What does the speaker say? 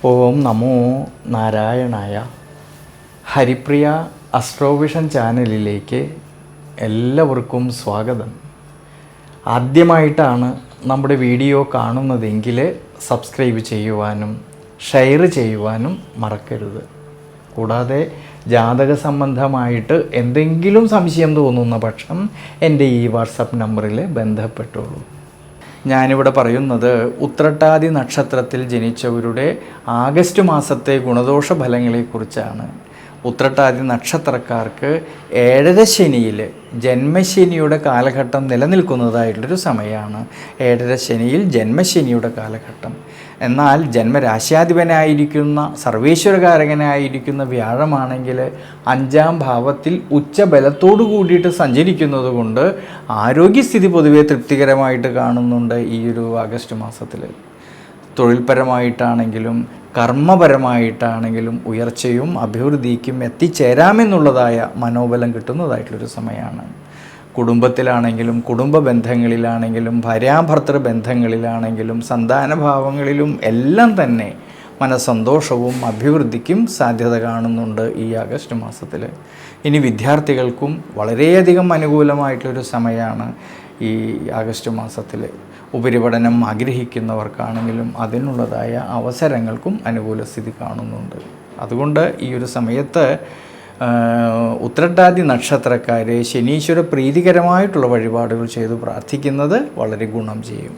ഓം നമോ നാരായണായ. ഹരിപ്രിയ അസ്ട്രോവിഷൻ ചാനലിലേക്ക് എല്ലാവർക്കും സ്വാഗതം. ആദ്യമായിട്ടാണ് നമ്മുടെ വീഡിയോ കാണുന്നതെങ്കിൽ സബ്സ്ക്രൈബ് ചെയ്യുവാനും ഷെയർ ചെയ്യുവാനും മറക്കരുത്. കൂടാതെ ജാതക സംബന്ധമായിട്ട് എന്തെങ്കിലും സംശയം തോന്നുന്ന പക്ഷം എൻ്റെ ഈ വാട്സപ്പ് നമ്പറിൽ ബന്ധപ്പെട്ടോളൂ. ഞാനിവിടെ പറയുന്നത് ഉത്രട്ടാതി നക്ഷത്രത്തിൽ ജനിച്ചവരുടെ ആഗസ്റ്റ് മാസത്തെ ഗുണദോഷ ഫലങ്ങളെക്കുറിച്ചാണ്. ഉത്രട്ടാതി നക്ഷത്രക്കാർക്ക് ഏഴര ശനിയിൽ ജന്മശനിയുടെ കാലഘട്ടം നിലനിൽക്കുന്നതായിട്ടുള്ളൊരു സമയമാണ്. ഏഴര ശനിയിൽ ജന്മശനിയുടെ കാലഘട്ടം. എന്നാൽ ജന്മരാശ്യാധിപനായിരിക്കുന്ന സർവേശ്വരകാരകനായിരിക്കുന്ന വ്യാഴമാണെങ്കിൽ 5-ാം ഭാവത്തിൽ ഉച്ചബലത്തോടു കൂടിയിട്ട് സഞ്ചരിക്കുന്നത് കൊണ്ട് ആരോഗ്യസ്ഥിതി പൊതുവെ തൃപ്തികരമായിട്ട് കാണുന്നുണ്ട്. ഈ ഒരു ആഗസ്റ്റ് മാസത്തിൽ തൊഴിൽപരമായിട്ടാണെങ്കിലും കർമ്മപരമായിട്ടാണെങ്കിലും ഉയർച്ചയും അഭിവൃദ്ധിക്കും എത്തിച്ചേരാമെന്നുള്ളതായ മനോബലം കിട്ടുന്നതായിട്ടുള്ളൊരു സമയമാണ്. കുടുംബത്തിലാണെങ്കിലും കുടുംബ ബന്ധങ്ങളിലാണെങ്കിലും ഭാര്യാഭർത്തൃ ബന്ധങ്ങളിലാണെങ്കിലും സന്താനഭാവങ്ങളിലും എല്ലാം തന്നെ മനസ്സന്തോഷവും അഭിവൃദ്ധിക്കും സാധ്യത കാണുന്നുണ്ട് ഈ ആഗസ്റ്റ് മാസത്തിൽ. ഇനി വിദ്യാർത്ഥികൾക്കും വളരെയധികം അനുകൂലമായിട്ടുള്ളൊരു സമയമാണ് ഈ ആഗസ്റ്റ് മാസത്തിൽ. ഉപരിപഠനം ആഗ്രഹിക്കുന്നവർക്കാണെങ്കിലും അതിനുള്ളതായ അവസരങ്ങൾക്കും അനുകൂല സ്ഥിതി കാണുന്നുണ്ട്. അതുകൊണ്ട് ഈ ഒരു സമയത്ത് ഉത്രട്ടാതി നക്ഷത്രക്കാരെ ശനീശ്വര പ്രീതികരമായിട്ടുള്ള വഴിപാടുകൾ ചെയ്തു പ്രാർത്ഥിക്കുന്നത് വളരെ ഗുണം ചെയ്യും.